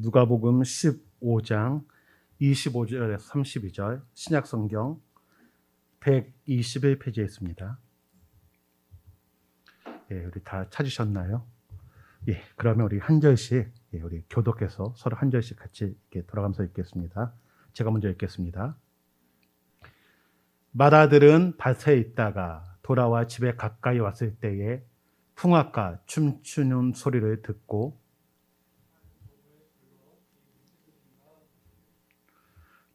누가복음 15장 25절에서 32절 신약성경 121페이지에 있습니다. 예, 우리 다 찾으셨나요? 예, 그러면 우리 한 절씩 우리 교독해서 서로 한 절씩 같이 이렇게 돌아가면서 읽겠습니다. 제가 먼저 읽겠습니다. 마다들은 밭에 있다가 돌아와 집에 가까이 왔을 때에 풍악과 춤추는 소리를 듣고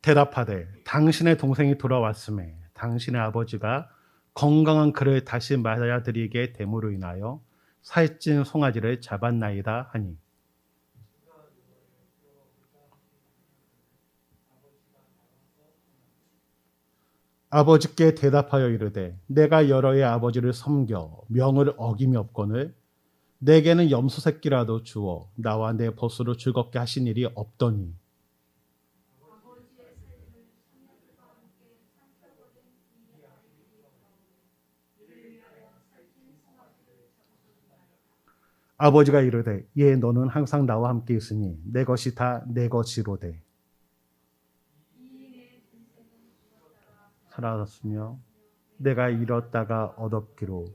대답하되 당신의 동생이 돌아왔음에 당신의 아버지가 건강한 그를 다시 맞아들이게 됨으로 인하여 살찐 송아지를 잡았나이다 하니 아버지께 대답하여 이르되 내가 여러 해 아버지를 섬겨 명을 어김이 없거늘 내게는 염소 새끼라도 주어 나와 내 보스로 즐겁게 하신 일이 없더니 아버지가 이르되 예 너는 항상 나와 함께 있으니 내 것이 다 내 것이로되 살아났으며 내가 잃었다가 얻었기로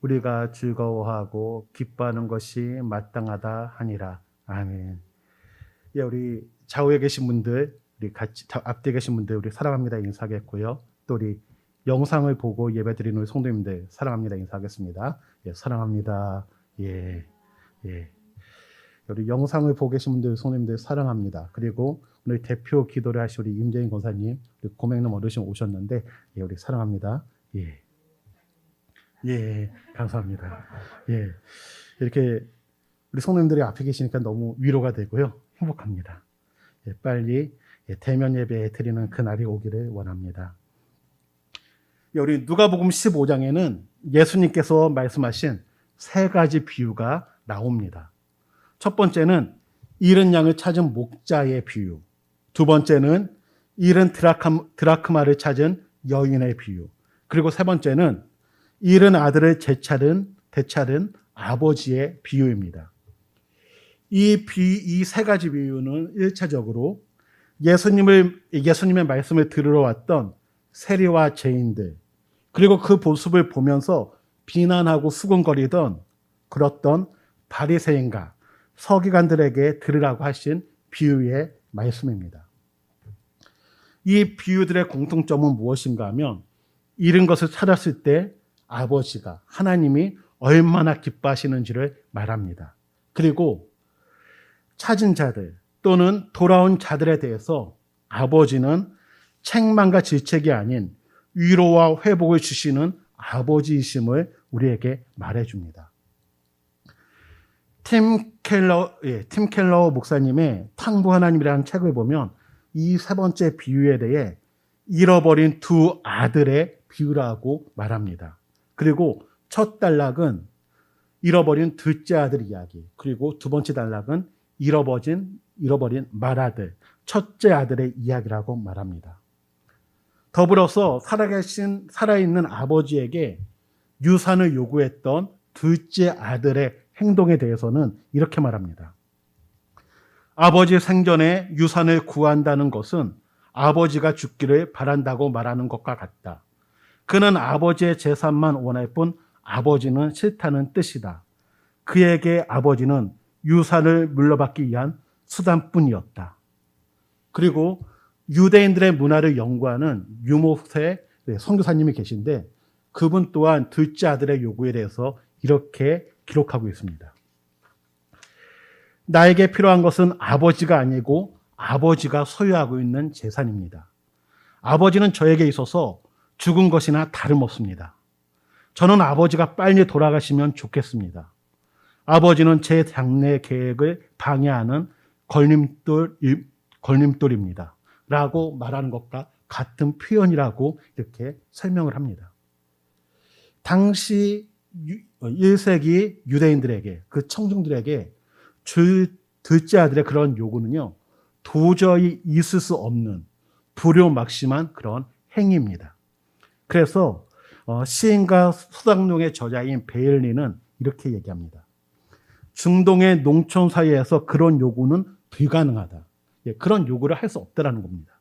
우리가 즐거워하고 기뻐하는 것이 마땅하다 하니라. 아멘. 예, 우리 좌우에 계신 분들, 우리 같이 앞뒤에 계신 분들 우리 사랑합니다 인사하겠고요. 또 우리 영상을 보고 예배드리는 우리 성도님들 사랑합니다 인사하겠습니다. 예, 사랑합니다. 예. 예. 우리 영상을 보고 계신 분들 성도님들 사랑합니다. 그리고 오늘 대표 기도를 하신 우리 임재인 권사님, 우리 고맹남 어르신 오셨는데 예, 우리 사랑합니다. 예. 예, 감사합니다. 예. 이렇게 우리 성도님들이 앞에 계시니까 너무 위로가 되고요. 행복합니다. 예, 빨리 대면 예배 드리는 그날이 오기를 원합니다. 예, 우리 누가복음 15장에는 예수님께서 말씀하신 세 가지 비유가 나옵니다. 첫 번째는 잃은 양을 찾은 목자의 비유. 두 번째는 잃은 드라크마를 찾은 여인의 비유. 그리고 세 번째는 잃은 아들을 되찾은 아버지의 비유입니다. 이 세 가지 비유는 1차적으로 예수님의 말씀을 들으러 왔던 세리와 죄인들, 그리고 그 모습을 보면서 비난하고 수군거리던 그랬던 바리새인과 서기관들에게 들으라고 하신 비유의 말씀입니다. 이 비유들의 공통점은 무엇인가 하면 잃은 것을 찾았을 때 아버지가 하나님이 얼마나 기뻐하시는지를 말합니다. 그리고 찾은 자들 또는 돌아온 자들에 대해서 아버지는 책망과 질책이 아닌 위로와 회복을 주시는 아버지이심을 우리에게 말해줍니다. 팀 켈러 목사님의 탕부 하나님이라는 책을 보면 이 세 번째 비유에 대해 잃어버린 두 아들의 비유라고 말합니다. 그리고 첫 단락은 잃어버린 둘째 아들 이야기, 그리고 두 번째 단락은 잃어버린 맏아들, 첫째 아들의 이야기라고 말합니다. 더불어서 살아있는 아버지에게 유산을 요구했던 둘째 아들의 행동에 대해서는 이렇게 말합니다. 아버지 생전에 유산을 구한다는 것은 아버지가 죽기를 바란다고 말하는 것과 같다. 그는 아버지의 재산만 원할 뿐 아버지는 싫다는 뜻이다. 그에게 아버지는 유산을 물려받기 위한 수단뿐이었다. 그리고 유대인들의 문화를 연구하는 유모세 선교사님이 계신데 그분 또한 둘째 아들의 요구에 대해서 이렇게 기록하고 있습니다. 나에게 필요한 것은 아버지가 아니고 아버지가 소유하고 있는 재산입니다. 아버지는 저에게 있어서 죽은 것이나 다름없습니다. 저는 아버지가 빨리 돌아가시면 좋겠습니다. 아버지는 제 장래 계획을 방해하는 걸림돌입니다. 라고 말하는 것과 같은 표현이라고 이렇게 설명을 합니다. 당시 1세기 유대인들에게, 그 청중들에게 둘째 아들의 그런 요구는요, 도저히 있을 수 없는 불효막심한 그런 행위입니다. 그래서 시인과 소장농의 저자인 베일리는 이렇게 얘기합니다. 중동의 농촌 사회에서 그런 요구는 불가능하다. 그런 요구를 할 수 없다라는 겁니다.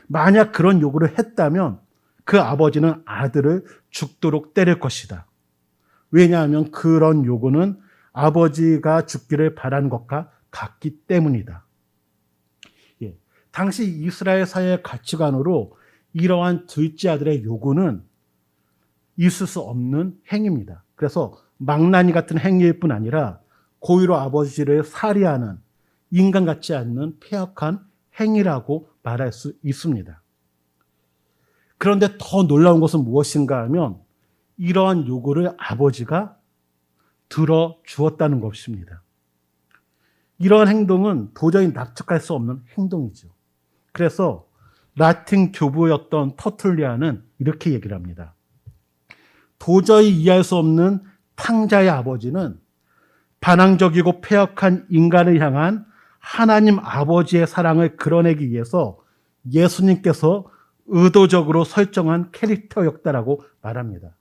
만약 그런 요구를 했다면 그 아버지는 아들을 죽도록 때릴 것이다. 왜냐하면 그런 요구는 아버지가 죽기를 바라는 것과 같기 때문이다. 당시 이스라엘 사회의 가치관으로 이러한 둘째 아들의 요구는 있을 수 없는 행위입니다. 그래서 망나니 같은 행위일 뿐 아니라 고의로 아버지를 살해하는 인간 같지 않는 폐역한 행위라고 말할 수 있습니다. 그런데 더 놀라운 것은 무엇인가 하면 이러한 요구를 아버지가 들어주었다는 것입니다. 이러한 행동은 도저히 납득할 수 없는 행동이죠. 그래서 라틴 교부였던 터툴리아는 이렇게 얘기를 합니다. 도저히 이해할 수 없는 탕자의 아버지는 반항적이고 폐역한 인간을 향한 하나님 아버지의 사랑을 그려내기 위해서 예수님께서 의도적으로 설정한 캐릭터였다라고 말합니다.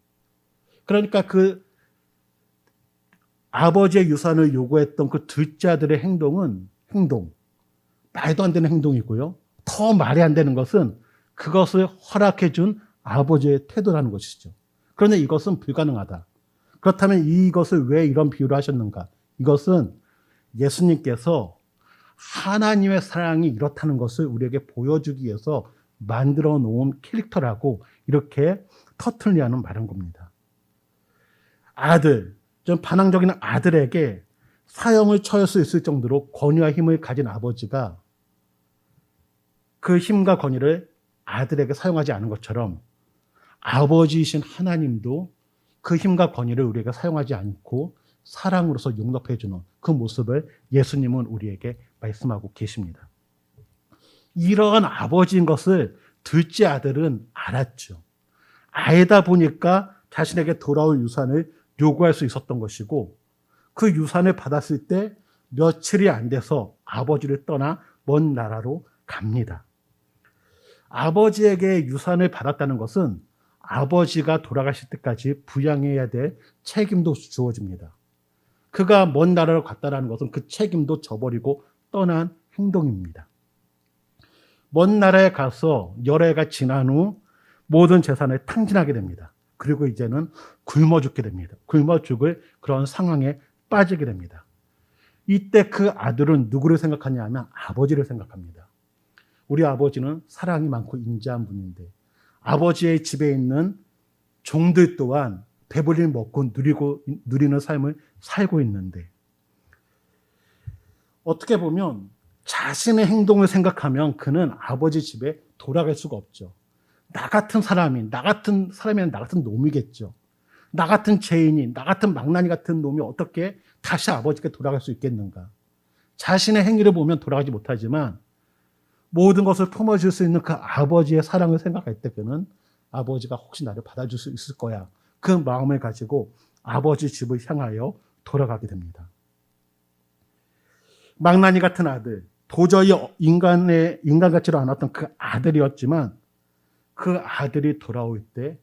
그러니까 그 아버지의 유산을 요구했던 그 둘째 아들의 행동, 말도 안 되는 행동이고요. 더 말이 안 되는 것은 그것을 허락해 준 아버지의 태도라는 것이죠. 그런데 이것은 불가능하다. 그렇다면 이것을 왜 이런 비유를 하셨는가? 이것은 예수님께서 하나님의 사랑이 이렇다는 것을 우리에게 보여주기 위해서 만들어 놓은 캐릭터라고 이렇게 터툴리아는 말한 겁니다. 아들, 좀 반항적인 아들에게 사형을 처할 수 있을 정도로 권위와 힘을 가진 아버지가 그 힘과 권위를 아들에게 사용하지 않은 것처럼 아버지이신 하나님도 그 힘과 권위를 우리에게 사용하지 않고 사랑으로서 용납해 주는 그 모습을 예수님은 우리에게 말씀하고 계십니다. 이러한 아버지인 것을 둘째 아들은 알았죠. 알다 보니까 자신에게 돌아올 유산을 요구할 수 있었던 것이고 그 유산을 받았을 때 며칠이 안 돼서 아버지를 떠나 먼 나라로 갑니다. 아버지에게 유산을 받았다는 것은 아버지가 돌아가실 때까지 부양해야 될 책임도 주어집니다. 그가 먼 나라로 갔다는 것은 그 책임도 져버리고 떠난 행동입니다. 먼 나라에 가서 여러 해가 지난 후 모든 재산을 탕진하게 됩니다. 그리고 이제는 굶어 죽게 됩니다. 굶어 죽을 그런 상황에 빠지게 됩니다. 이때 그 아들은 누구를 생각하냐 하면 아버지를 생각합니다. 우리 아버지는 사랑이 많고 인자한 분인데 아버지의 집에 있는 종들 또한 배불리 먹고 누리는 삶을 살고 있는데 어떻게 보면 자신의 행동을 생각하면 그는 아버지 집에 돌아갈 수가 없죠. 나 같은 사람이면 나 같은 놈이겠죠. 나 같은 죄인이, 나 같은 망나니 같은 놈이 어떻게 다시 아버지께 돌아갈 수 있겠는가. 자신의 행위를 보면 돌아가지 못하지만 모든 것을 품어줄 수 있는 그 아버지의 사랑을 생각할 때 그는 아버지가 혹시 나를 받아줄 수 있을 거야. 그 마음을 가지고 아버지 집을 향하여 돌아가게 됩니다. 망나니 같은 아들, 도저히 인간 같지도 않았던 그 아들이었지만 그 아들이 돌아올 때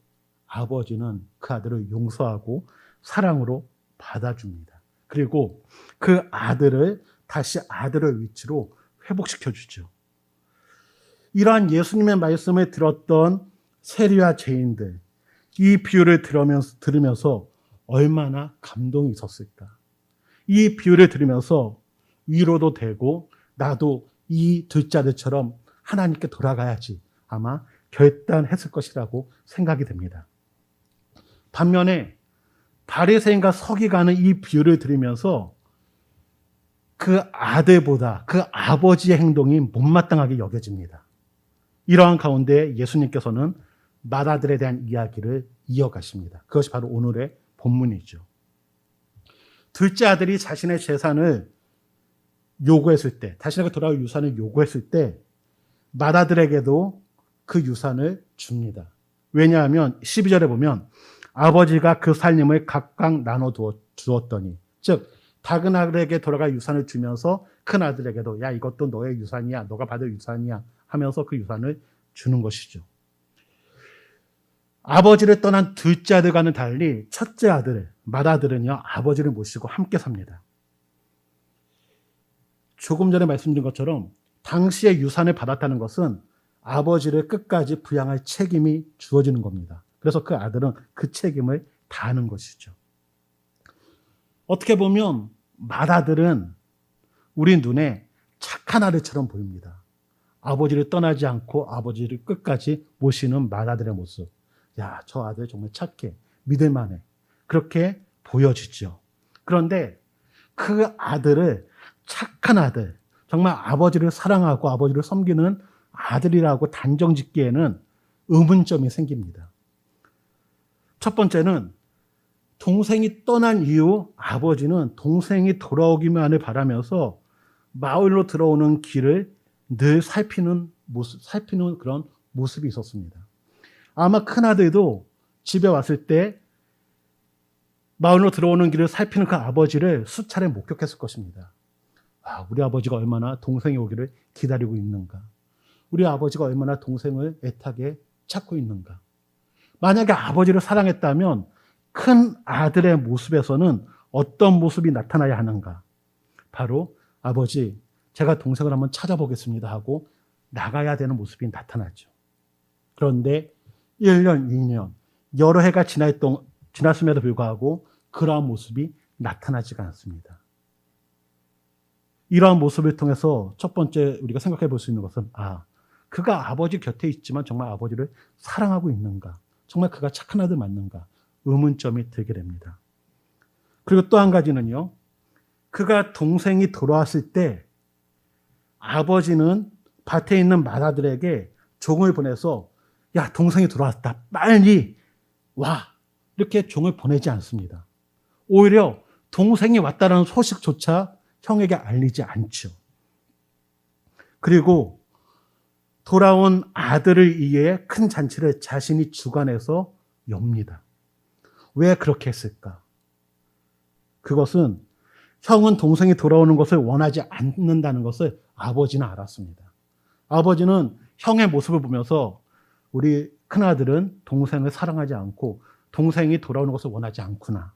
아버지는 그 아들을 용서하고 사랑으로 받아줍니다. 그리고 그 아들을 다시 아들의 위치로 회복시켜주죠. 이러한 예수님의 말씀을 들었던 세리와 죄인들, 이 비유를 들으면서 얼마나 감동이 있었을까. 이 비유를 들으면서 위로도 되고 나도 이 둘째 아들처럼 하나님께 돌아가야지 아마 결단했을 것이라고 생각이 됩니다. 반면에 바리새인과 서기관은 이 비유를 들으면서 그 아들보다 그 아버지의 행동이 못마땅하게 여겨집니다. 이러한 가운데 예수님께서는 맏아들에 대한 이야기를 이어가십니다. 그것이 바로 오늘의 본문이죠. 둘째 아들이 자신의 재산을 요구했을 때, 자신에게 돌아올 유산을 요구했을 때 맏아들에게도 그 유산을 줍니다. 왜냐하면 12절에 보면 아버지가 그 살림을 각각 나눠 주었더니, 즉 작은 아들에게 돌아갈 유산을 주면서 큰 아들에게도 야 이것도 너의 유산이야, 너가 받을 유산이야 하면서 그 유산을 주는 것이죠. 아버지를 떠난 둘째 아들과는 달리 첫째 아들, 맏아들은요 아버지를 모시고 함께 삽니다. 조금 전에 말씀드린 것처럼 당시의 유산을 받았다는 것은 아버지를 끝까지 부양할 책임이 주어지는 겁니다. 그래서 그 아들은 그 책임을 다하는 것이죠. 어떻게 보면 맏아들은 우리 눈에 착한 아들처럼 보입니다. 아버지를 떠나지 않고 아버지를 끝까지 모시는 맏아들의 모습. 야, 저 아들 정말 착해. 믿을만해. 그렇게 보여지죠. 그런데 그 아들을 착한 아들, 정말 아버지를 사랑하고 아버지를 섬기는 아들이라고 단정 짓기에는 의문점이 생깁니다. 첫 번째는 동생이 떠난 이후 아버지는 동생이 돌아오기만을 바라면서 마을로 들어오는 길을 늘 살피는 그런 모습이 있었습니다. 아마 큰아들도 집에 왔을 때 마을로 들어오는 길을 살피는 그 아버지를 수차례 목격했을 것입니다. 아, 우리 아버지가 얼마나 동생이 오기를 기다리고 있는가. 우리 아버지가 얼마나 동생을 애타게 찾고 있는가. 만약에 아버지를 사랑했다면 큰 아들의 모습에서는 어떤 모습이 나타나야 하는가. 바로 아버지, 제가 동생을 한번 찾아보겠습니다 하고 나가야 되는 모습이 나타나죠. 그런데 1년, 2년, 여러 해가 지났음에도 불구하고 그러한 모습이 나타나지가 않습니다. 이러한 모습을 통해서 첫 번째 우리가 생각해 볼 수 있는 것은 그가 아버지 곁에 있지만 정말 아버지를 사랑하고 있는가? 정말 그가 착한 아들 맞는가? 의문점이 들게 됩니다. 그리고 또 한 가지는요. 그가 동생이 돌아왔을 때 아버지는 밭에 있는 맏아들에게 종을 보내서 야, 동생이 돌아왔다. 빨리 와. 이렇게 종을 보내지 않습니다. 오히려 동생이 왔다는 소식조차 형에게 알리지 않죠. 그리고 돌아온 아들을 위해 큰 잔치를 자신이 주관해서 엽니다. 왜 그렇게 했을까? 그것은 형은 동생이 돌아오는 것을 원하지 않는다는 것을 아버지는 알았습니다. 아버지는 형의 모습을 보면서 우리 큰아들은 동생을 사랑하지 않고 동생이 돌아오는 것을 원하지 않구나.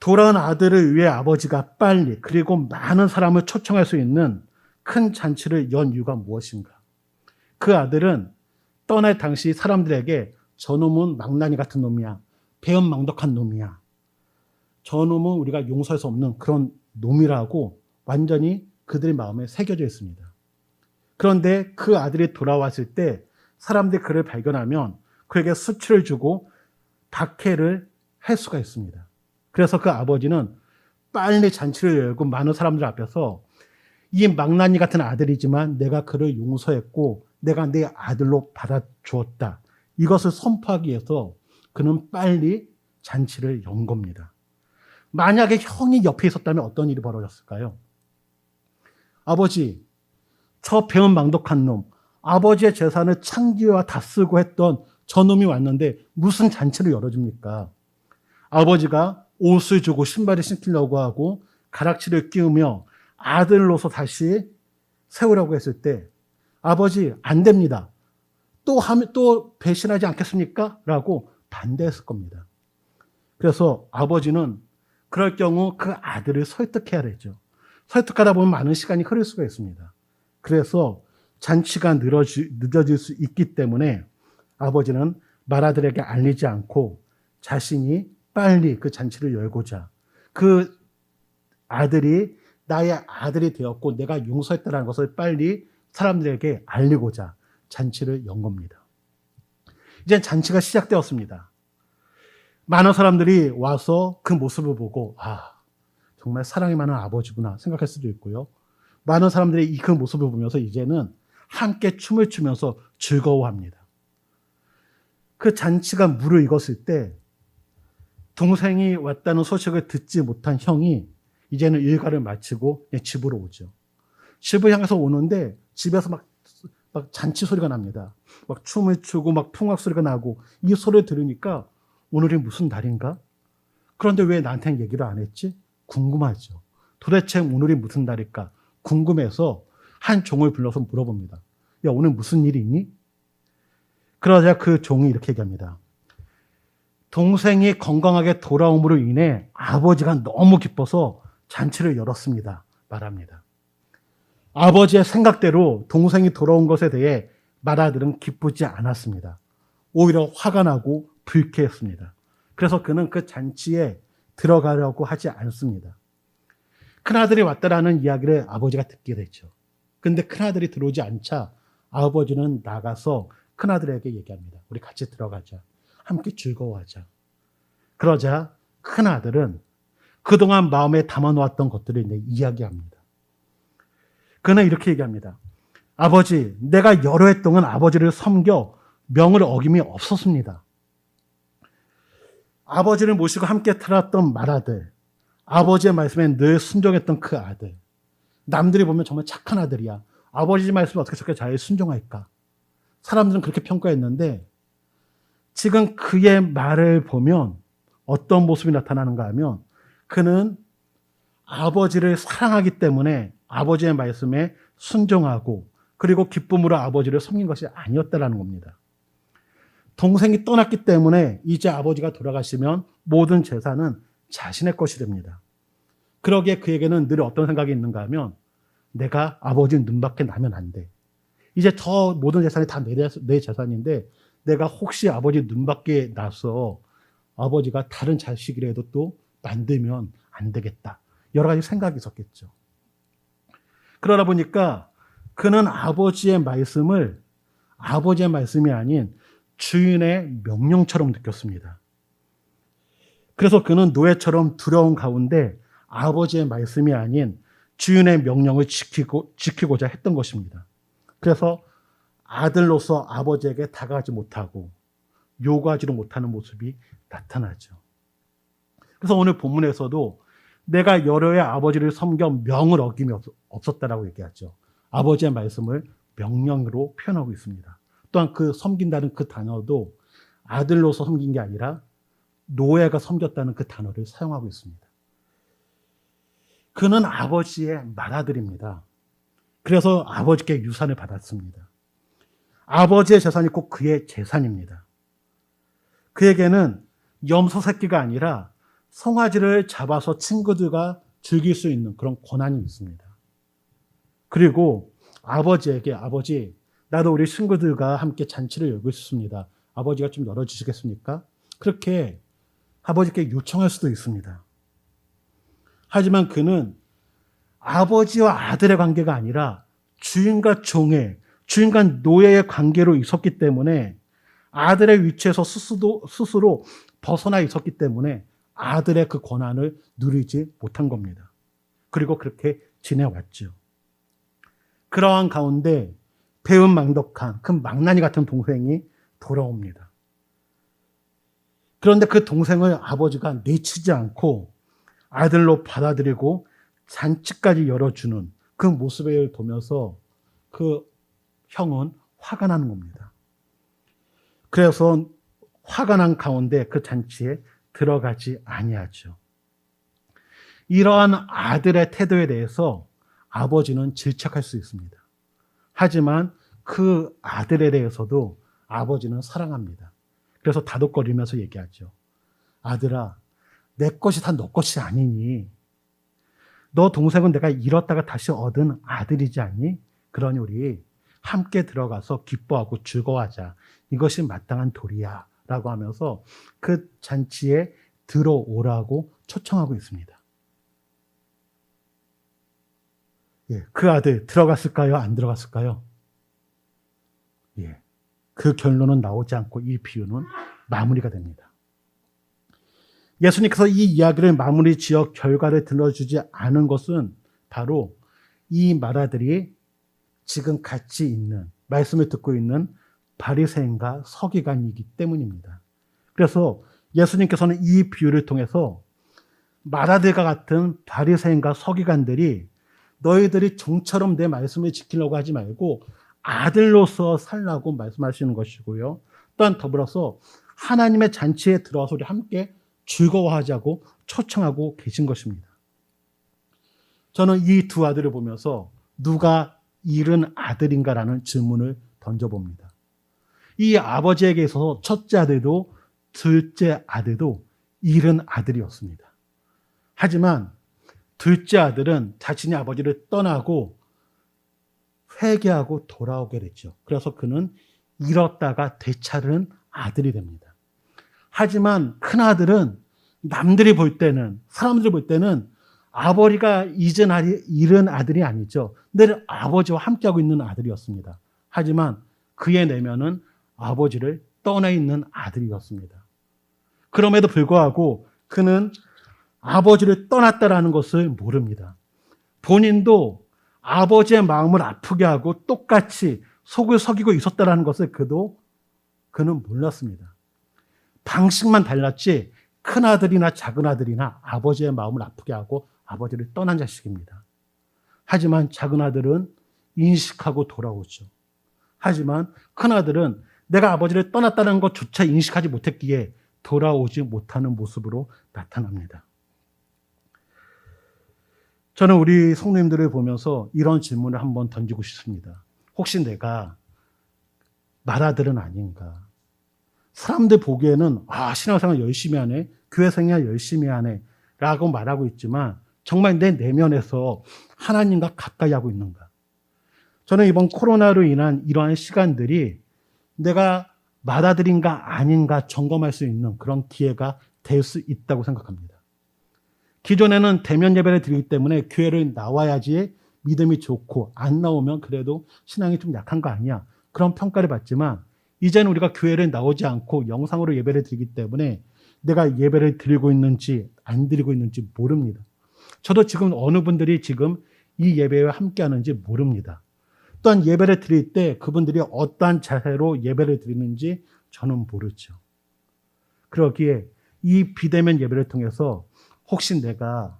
돌아온 아들을 위해 아버지가 빨리 그리고 많은 사람을 초청할 수 있는 큰 잔치를 연 이유가 무엇인가? 그 아들은 떠날 당시 사람들에게 저놈은 망나니 같은 놈이야. 배은망덕한 놈이야. 저놈은 우리가 용서할 수 없는 그런 놈이라고 완전히 그들의 마음에 새겨져 있습니다. 그런데 그 아들이 돌아왔을 때 사람들이 그를 발견하면 그에게 수치를 주고 박해를 할 수가 있습니다. 그래서 그 아버지는 빨리 잔치를 열고 많은 사람들 앞에서 이 망나니 같은 아들이지만 내가 그를 용서했고 내가 내 아들로 받아주었다. 이것을 선포하기 위해서 그는 빨리 잔치를 연 겁니다. 만약에 형이 옆에 있었다면 어떤 일이 벌어졌을까요? 아버지, 저 배은망덕한 놈, 아버지의 재산을 창기와 다 쓰고 했던 저 놈이 왔는데 무슨 잔치를 열어줍니까? 아버지가 옷을 주고 신발을 신기려고 하고 가락지를 끼우며 아들로서 다시 세우라고 했을 때 아버지 안 됩니다. 또 배신하지 않겠습니까? 라고 반대했을 겁니다. 그래서 아버지는 그럴 경우 그 아들을 설득해야 되죠. 설득하다 보면 많은 시간이 흐를 수가 있습니다. 그래서 잔치가 늦어질 수 있기 때문에 아버지는 맏아들에게 알리지 않고 자신이 빨리 그 잔치를 열고자 그 아들이 나의 아들이 되었고 내가 용서했다는 것을 빨리 사람들에게 알리고자 잔치를 연 겁니다. 이제 잔치가 시작되었습니다. 많은 사람들이 와서 그 모습을 보고 정말 사랑이 많은 아버지구나 생각할 수도 있고요. 많은 사람들이 그 모습을 보면서 이제는 함께 춤을 추면서 즐거워합니다. 그 잔치가 무르익었을 때 동생이 왔다는 소식을 듣지 못한 형이 이제는 일과를 마치고 집으로 오죠. 집을 향해서 오는데 집에서 막 잔치 소리가 납니다. 막 춤을 추고 막 풍악 소리가 나고 이 소리를 들으니까 오늘이 무슨 날인가? 그런데 왜 나한테는 얘기를 안 했지? 궁금하죠. 도대체 오늘이 무슨 날일까? 궁금해서 한 종을 불러서 물어봅니다. 야, 오늘 무슨 일이 있니? 그러자 그 종이 이렇게 얘기합니다. 동생이 건강하게 돌아옴으로 인해 아버지가 너무 기뻐서 잔치를 열었습니다. 말합니다. 아버지의 생각대로 동생이 돌아온 것에 대해 마라들은 기쁘지 않았습니다. 오히려 화가 나고 불쾌했습니다. 그래서 그는 그 잔치에 들어가려고 하지 않습니다. 큰아들이 왔다라는 이야기를 아버지가 듣게 되죠. 근데 큰아들이 들어오지 않자 아버지는 나가서 큰아들에게 얘기합니다. 우리 같이 들어가자. 함께 즐거워하자. 그러자 큰아들은 그동안 마음에 담아놓았던 것들을 이제 이야기합니다. 그는 이렇게 얘기합니다. 아버지, 내가 여러 해 동안 아버지를 섬겨 명을 어김이 없었습니다. 아버지를 모시고 함께 살았던 말아들, 아버지의 말씀에 늘 순종했던 그 아들, 남들이 보면 정말 착한 아들이야. 아버지 말씀을 어떻게 저렇게 잘 순종할까? 사람들은 그렇게 평가했는데 지금 그의 말을 보면 어떤 모습이 나타나는가 하면 그는 아버지를 사랑하기 때문에 아버지의 말씀에 순종하고 그리고 기쁨으로 아버지를 섬긴 것이 아니었다라는 겁니다. 동생이 떠났기 때문에 이제 아버지가 돌아가시면 모든 재산은 자신의 것이 됩니다. 그러기에 그에게는 늘 어떤 생각이 있는가 하면 내가 아버지 눈밖에 나면 안 돼. 이제 저 모든 재산이 다 내 재산인데 내가 혹시 아버지 눈밖에 나서 아버지가 다른 자식이라도 또 만들면 안 되겠다. 여러 가지 생각이 있었겠죠. 그러다 보니까 그는 아버지의 말씀을 아버지의 말씀이 아닌 주인의 명령처럼 느꼈습니다. 그래서 그는 노예처럼 두려운 가운데 아버지의 말씀이 아닌 주인의 명령을 지키고자 했던 것입니다. 그래서 아들로서 아버지에게 다가가지 못하고 요구하지도 못하는 모습이 나타나죠. 그래서 오늘 본문에서도 내가 여러 해 아버지를 섬겨 명을 어김이 없었다라고 얘기하죠. 아버지의 말씀을 명령으로 표현하고 있습니다. 또한 그 섬긴다는 그 단어도 아들로서 섬긴 게 아니라 노예가 섬겼다는 그 단어를 사용하고 있습니다. 그는 아버지의 맏아들입니다. 그래서 아버지께 유산을 받았습니다. 아버지의 재산이 꼭 그의 재산입니다. 그에게는 염소 새끼가 아니라 송아지를 잡아서 친구들과 즐길 수 있는 그런 권한이 있습니다. 그리고 아버지에게 아버지, 나도 우리 친구들과 함께 잔치를 열고 싶습니다. 아버지가 좀 열어주시겠습니까? 그렇게 아버지께 요청할 수도 있습니다. 하지만 그는 아버지와 아들의 관계가 아니라 주인과 종의, 주인과 노예의 관계로 있었기 때문에 아들의 위치에서 스스로 벗어나 있었기 때문에 아들의 그 권한을 누리지 못한 겁니다. 그리고 그렇게 지내왔죠. 그러한 가운데 배은망덕한 그 망나니 같은 동생이 돌아옵니다. 그런데 그 동생을 아버지가 내치지 않고 아들로 받아들이고 잔치까지 열어주는 그 모습을 보면서 그 형은 화가 나는 겁니다. 그래서 화가 난 가운데 그 잔치에 들어가지 아니하죠. 이러한 아들의 태도에 대해서 아버지는 질책할 수 있습니다. 하지만 그 아들에 대해서도 아버지는 사랑합니다. 그래서 다독거리면서 얘기하죠. 아들아, 내 것이 다 너 것이 아니니? 너 동생은 내가 잃었다가 다시 얻은 아들이지 않니? 그러니 우리 함께 들어가서 기뻐하고 즐거워하자. 이것이 마땅한 도리야. 라고 하면서 그 잔치에 들어오라고 초청하고 있습니다. 예, 그 아들 들어갔을까요? 안 들어갔을까요? 예, 그 결론은 나오지 않고 이 비유는 마무리가 됩니다. 예수님께서 이 이야기를 마무리 지어 결과를 들려주지 않은 것은 바로 이 맏아들이 지금 같이 있는, 말씀을 듣고 있는 바리새인과 서기관이기 때문입니다. 그래서 예수님께서는 이 비유를 통해서 맏아들과 같은 바리새인과 서기관들이 너희들이 종처럼 내 말씀을 지키려고 하지 말고 아들로서 살라고 말씀하시는 것이고요. 또한 더불어서 하나님의 잔치에 들어와서 우리 함께 즐거워하자고 초청하고 계신 것입니다. 저는 이 두 아들을 보면서 누가 잃은 아들인가라는 질문을 던져봅니다. 이 아버지에게 있어서 첫째 아들도 둘째 아들도 잃은 아들이었습니다. 하지만 둘째 아들은 자신의 아버지를 떠나고 회개하고 돌아오게 됐죠. 그래서 그는 잃었다가 되찾은 아들이 됩니다. 하지만 큰 아들은 남들이 볼 때는, 사람들이 볼 때는 아버지가 잃은 아들이 아니죠. 늘 아버지와 함께하고 있는 아들이었습니다. 하지만 그의 내면은 아버지를 떠나 있는 아들이었습니다. 그럼에도 불구하고 그는 아버지를 떠났다라는 것을 모릅니다. 본인도 아버지의 마음을 아프게 하고 똑같이 속을 썩이고 있었다라는 것을 그는 몰랐습니다. 방식만 달랐지 큰 아들이나 작은 아들이나 아버지의 마음을 아프게 하고 아버지를 떠난 자식입니다. 하지만 작은 아들은 인식하고 돌아오죠. 하지만 큰 아들은 내가 아버지를 떠났다는 것조차 인식하지 못했기에 돌아오지 못하는 모습으로 나타납니다. 저는 우리 성도님들을 보면서 이런 질문을 한번 던지고 싶습니다. 혹시 내가 맏아들은 아닌가? 사람들 보기에는 신앙생활 열심히 하네, 교회 생활 열심히 하네 라고 말하고 있지만 정말 내 내면에서 하나님과 가까이 하고 있는가? 저는 이번 코로나로 인한 이러한 시간들이 내가 맏아들인가 아닌가 점검할 수 있는 그런 기회가 될 수 있다고 생각합니다. 기존에는 대면 예배를 드리기 때문에 교회를 나와야지 믿음이 좋고 안 나오면 그래도 신앙이 좀 약한 거 아니야, 그런 평가를 받지만 이제는 우리가 교회를 나오지 않고 영상으로 예배를 드리기 때문에 내가 예배를 드리고 있는지 안 드리고 있는지 모릅니다. 저도 지금 어느 분들이 지금 이 예배와 함께 하는지 모릅니다. 또한 예배를 드릴 때 그분들이 어떠한 자세로 예배를 드리는지 저는 모르죠. 그러기에 이 비대면 예배를 통해서 혹시 내가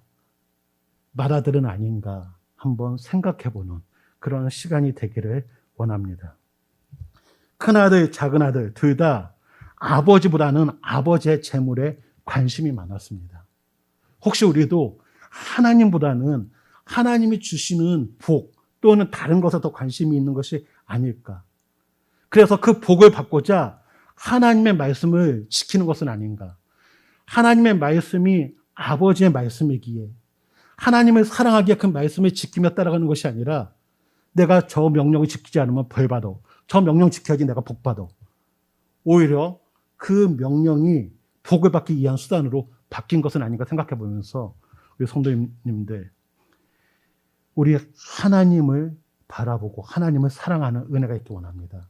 맏아들은 아닌가 한번 생각해보는 그런 시간이 되기를 원합니다. 큰아들, 작은아들 둘 다 아버지보다는 아버지의 재물에 관심이 많았습니다. 혹시 우리도 하나님보다는 하나님이 주시는 복 또는 다른 것에 더 관심이 있는 것이 아닐까? 그래서 그 복을 받고자 하나님의 말씀을 지키는 것은 아닌가? 하나님의 말씀이 아버지의 말씀이기에 하나님을 사랑하기에 그 말씀을 지키며 따라가는 것이 아니라 내가 저 명령을 지키지 않으면 벌 받아, 저 명령 지켜야지 내가 복 받아, 오히려 그 명령이 복을 받기 위한 수단으로 바뀐 것은 아닌가 생각해 보면서 우리 성도님들, 우리 하나님을 바라보고 하나님을 사랑하는 은혜가 있기 원합니다.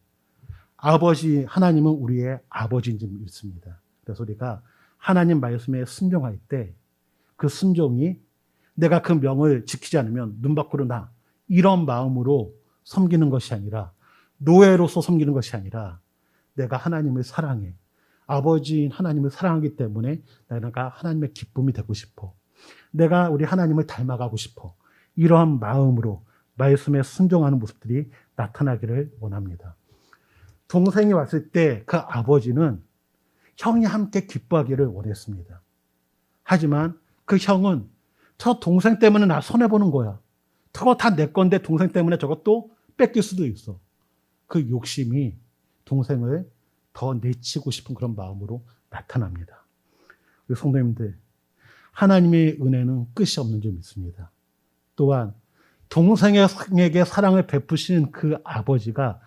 하나님은 우리의 아버지인지 믿습니다. 그래서 우리가 하나님 말씀에 순종할 때 그 순종이 내가 그 명을 지키지 않으면 눈 밖으로 나, 이런 마음으로 섬기는 것이 아니라, 노예로서 섬기는 것이 아니라 내가 하나님을 사랑해, 아버지인 하나님을 사랑하기 때문에 내가 하나님의 기쁨이 되고 싶어, 내가 우리 하나님을 닮아가고 싶어, 이러한 마음으로 말씀에 순종하는 모습들이 나타나기를 원합니다. 동생이 왔을 때 그 아버지는 형이 함께 기뻐하기를 원했습니다. 하지만 그 형은 저 동생 때문에 나 손해보는 거야, 저거 다 내 건데 동생 때문에 저것도 뺏길 수도 있어, 그 욕심이 동생을 더 내치고 싶은 그런 마음으로 나타납니다. 우리 성도님들, 하나님의 은혜는 끝이 없는 줄 믿습니다. 또한 동생에게 사랑을 베푸신 그 아버지가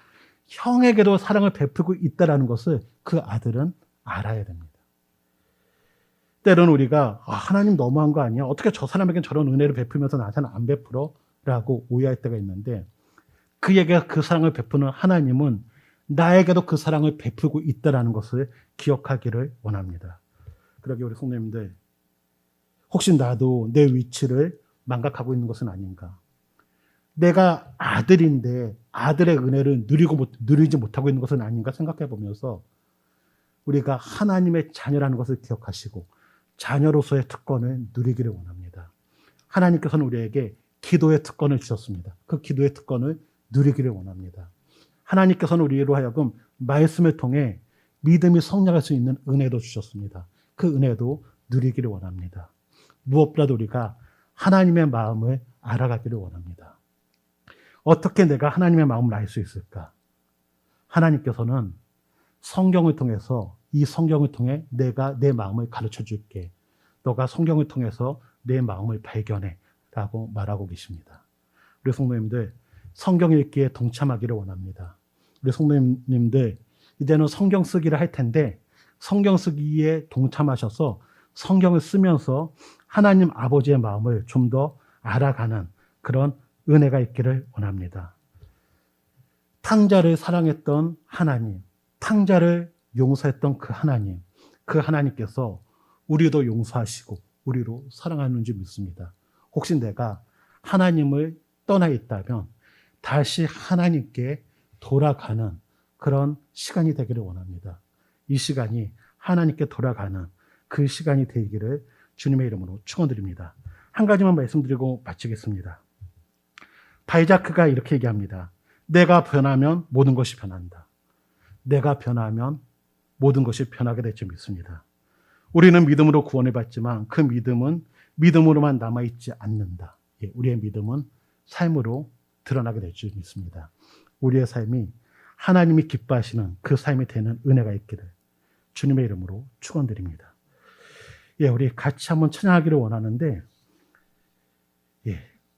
형에게도 사랑을 베푸고 있다는 것을 그 아들은 알아야 됩니다. 때로는 우리가 하나님 너무한 거 아니야? 어떻게 저 사람에게 저런 은혜를 베풀면서 나한테는 안 베풀어? 라고 오해할 때가 있는데, 그에게 그 사랑을 베푸는 하나님은 나에게도 그 사랑을 베풀고 있다는 것을 기억하기를 원합니다. 그러기에 우리 성도님들, 혹시 나도 내 위치를 망각하고 있는 것은 아닌가? 내가 아들인데 아들의 은혜를 누리지 못하고 있는 것은 아닌가 생각해 보면서 우리가 하나님의 자녀라는 것을 기억하시고 자녀로서의 특권을 누리기를 원합니다. 하나님께서는 우리에게 기도의 특권을 주셨습니다. 그 기도의 특권을 누리기를 원합니다. 하나님께서는 우리로 하여금 말씀을 통해 믿음이 성장할 수 있는 은혜도 주셨습니다. 그 은혜도 누리기를 원합니다. 무엇보다도 우리가 하나님의 마음을 알아가기를 원합니다. 어떻게 내가 하나님의 마음을 알 수 있을까? 하나님께서는 성경을 통해서, 이 성경을 통해 내가 내 마음을 가르쳐 줄게, 너가 성경을 통해서 내 마음을 발견해 라고 말하고 계십니다. 우리 성도님들, 성경 읽기에 동참하기를 원합니다. 우리 성도님들, 이제는 성경 쓰기를 할 텐데 성경 쓰기에 동참하셔서 성경을 쓰면서 하나님 아버지의 마음을 좀 더 알아가는 그런 은혜가 있기를 원합니다. 탕자를 사랑했던 하나님, 탕자를 용서했던 그 하나님께서 우리도 용서하시고 우리로 사랑하는 줄 믿습니다. 혹시 내가 하나님을 떠나 있다면 다시 하나님께 돌아가는 그런 시간이 되기를 원합니다. 이 시간이 하나님께 돌아가는 그 시간이 되기를 주님의 이름으로 축원드립니다. 한 가지만 말씀드리고 마치겠습니다. 바이자크가 이렇게 얘기합니다. 내가 변하면 모든 것이 변한다. 내가 변하면 모든 것이 변하게 될 줄 믿습니다. 우리는 믿음으로 구원을 받지만 그 믿음은 믿음으로만 남아있지 않는다. 우리의 믿음은 삶으로 드러나게 될 줄 믿습니다. 우리의 삶이 하나님이 기뻐하시는 그 삶이 되는 은혜가 있기를 주님의 이름으로 축원드립니다. 우리 같이 한번 찬양하기를 원하는데,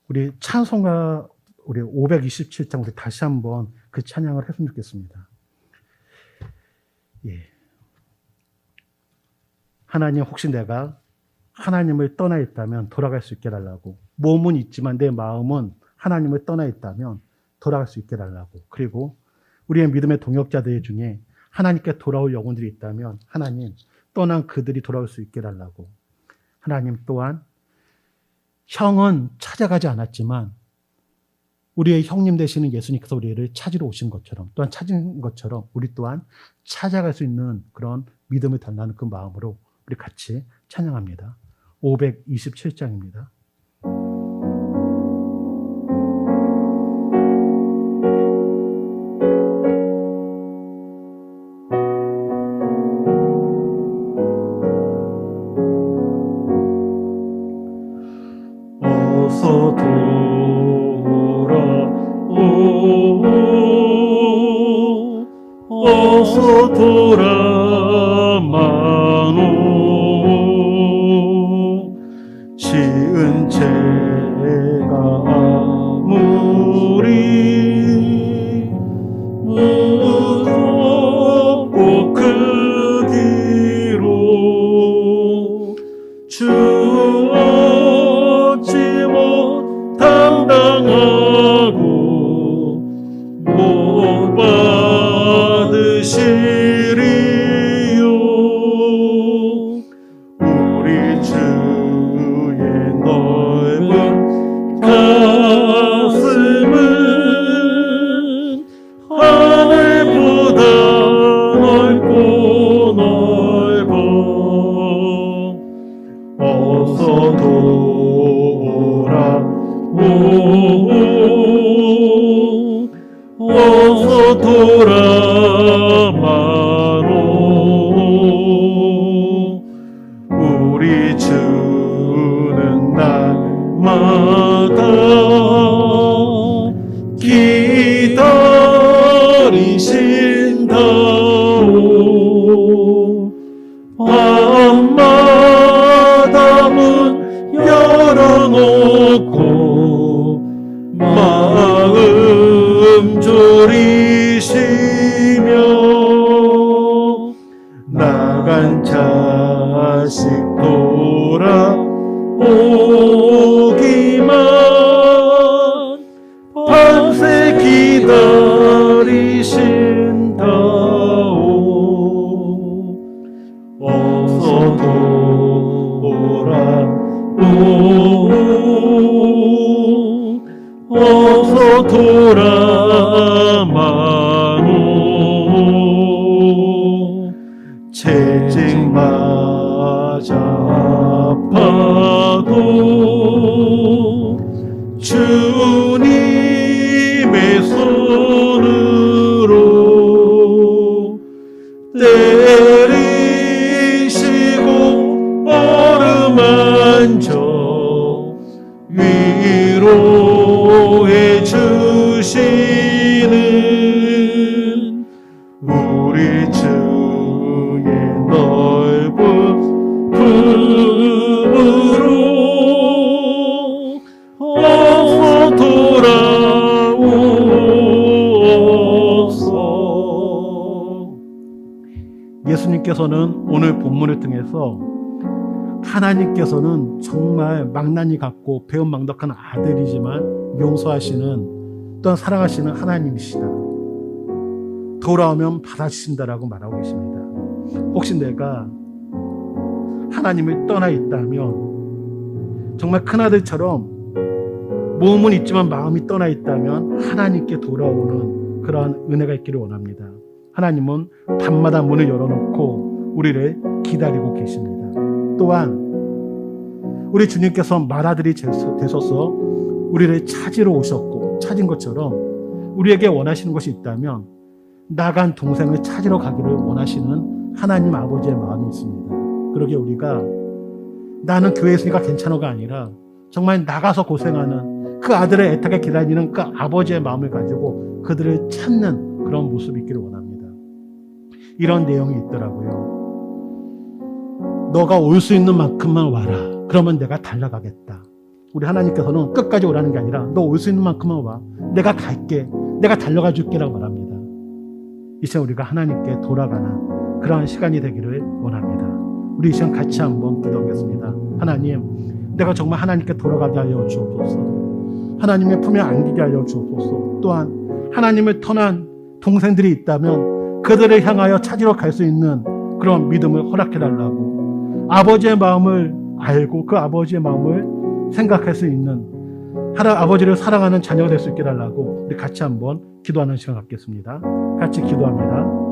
우리 찬송가 우리 527장 우리 다시 한번 그 찬양을 했으면 좋겠습니다. 하나님, 혹시 내가 하나님을 떠나 있다면 돌아갈 수 있게 달라고. 몸은 있지만 내 마음은 하나님을 떠나 있다면 돌아갈 수 있게 달라고. 그리고 우리의 믿음의 동역자들 중에 하나님께 돌아올 영혼들이 있다면 하나님, 떠난 그들이 돌아올 수 있게 달라고. 하나님 또한 형은 찾아가지 않았지만 우리의 형님 되시는 예수님께서 우리를 찾으러 오신 것처럼, 또한 찾은 것처럼 우리 또한 찾아갈 수 있는 그런 믿음을 달라는 그 마음으로 우리 같이 찬양합니다. 527장입니다. 어서 돌아오, 어서 돌아마노. 지은 죄가 아무리 무섭고 크기로 주 얻지 못한 당하고 못 받으시리요. 우리 주의 넓은 가슴은 하늘보다 넓고 넓어. 어서 돌아오, 어서 돌아마노. 우리 주는 날마다 기다리신다오. 밤마다 문 열어놓고 마음 졸이시며 나간 자식 돌아오기만 밤새 기다리신다오. 어서 돌아오, 어서 돌아마노. 채찍 맞아 아파도 주님의 손으로 때리시고 어루만져 위로해 주시는 우리 주의 넓은 품으로 주님께서는 오늘 본문을 통해서 하나님께서는 정말 망나니 같고 배은망덕한 아들이지만 용서하시는 또한 사랑하시는 하나님이시다. 돌아오면 받아주신다라고 말하고 계십니다. 혹시 내가 하나님을 떠나 있다면, 정말 큰아들처럼 몸은 있지만 마음이 떠나 있다면 하나님께 돌아오는 그러한 은혜가 있기를 원합니다. 하나님은 밤마다 문을 열어놓고 우리를 기다리고 계십니다. 또한 우리 주님께서 맏아들이 되셔서 우리를 찾으러 오셨고 찾은 것처럼 우리에게 원하시는 것이 있다면 나간 동생을 찾으러 가기를 원하시는 하나님 아버지의 마음이 있습니다. 그러기에 우리가 나는 교회에 있으니까 괜찮아가 아니라 정말 나가서 고생하는 그 아들을 애타게 기다리는 그 아버지의 마음을 가지고 그들을 찾는 그런 모습이 있기를 원합니다. 이런 내용이 있더라고요. 너가 올 수 있는 만큼만 와라. 그러면 내가 달려가겠다. 우리 하나님께서는 끝까지 오라는 게 아니라 너 올 수 있는 만큼만 와. 내가 갈게. 내가 달려가 줄게라고 말합니다. 이 시간 우리가 하나님께 돌아가는 그러한 시간이 되기를 원합니다. 우리 이 시간 같이 한번 기도하겠습니다. 하나님, 내가 정말 하나님께 돌아가게 하여 주옵소서. 하나님의 품에 안기게 하여 주옵소서. 또한 하나님을 떠난 동생들이 있다면 그들을 향하여 찾으러 갈 수 있는 그런 믿음을 허락해달라고, 아버지의 마음을 알고 그 아버지의 마음을 생각할 수 있는 아버지를 사랑하는 자녀가 될 수 있게 해달라고 우리 같이 한번 기도하는 시간 갖겠습니다. 같이 기도합니다.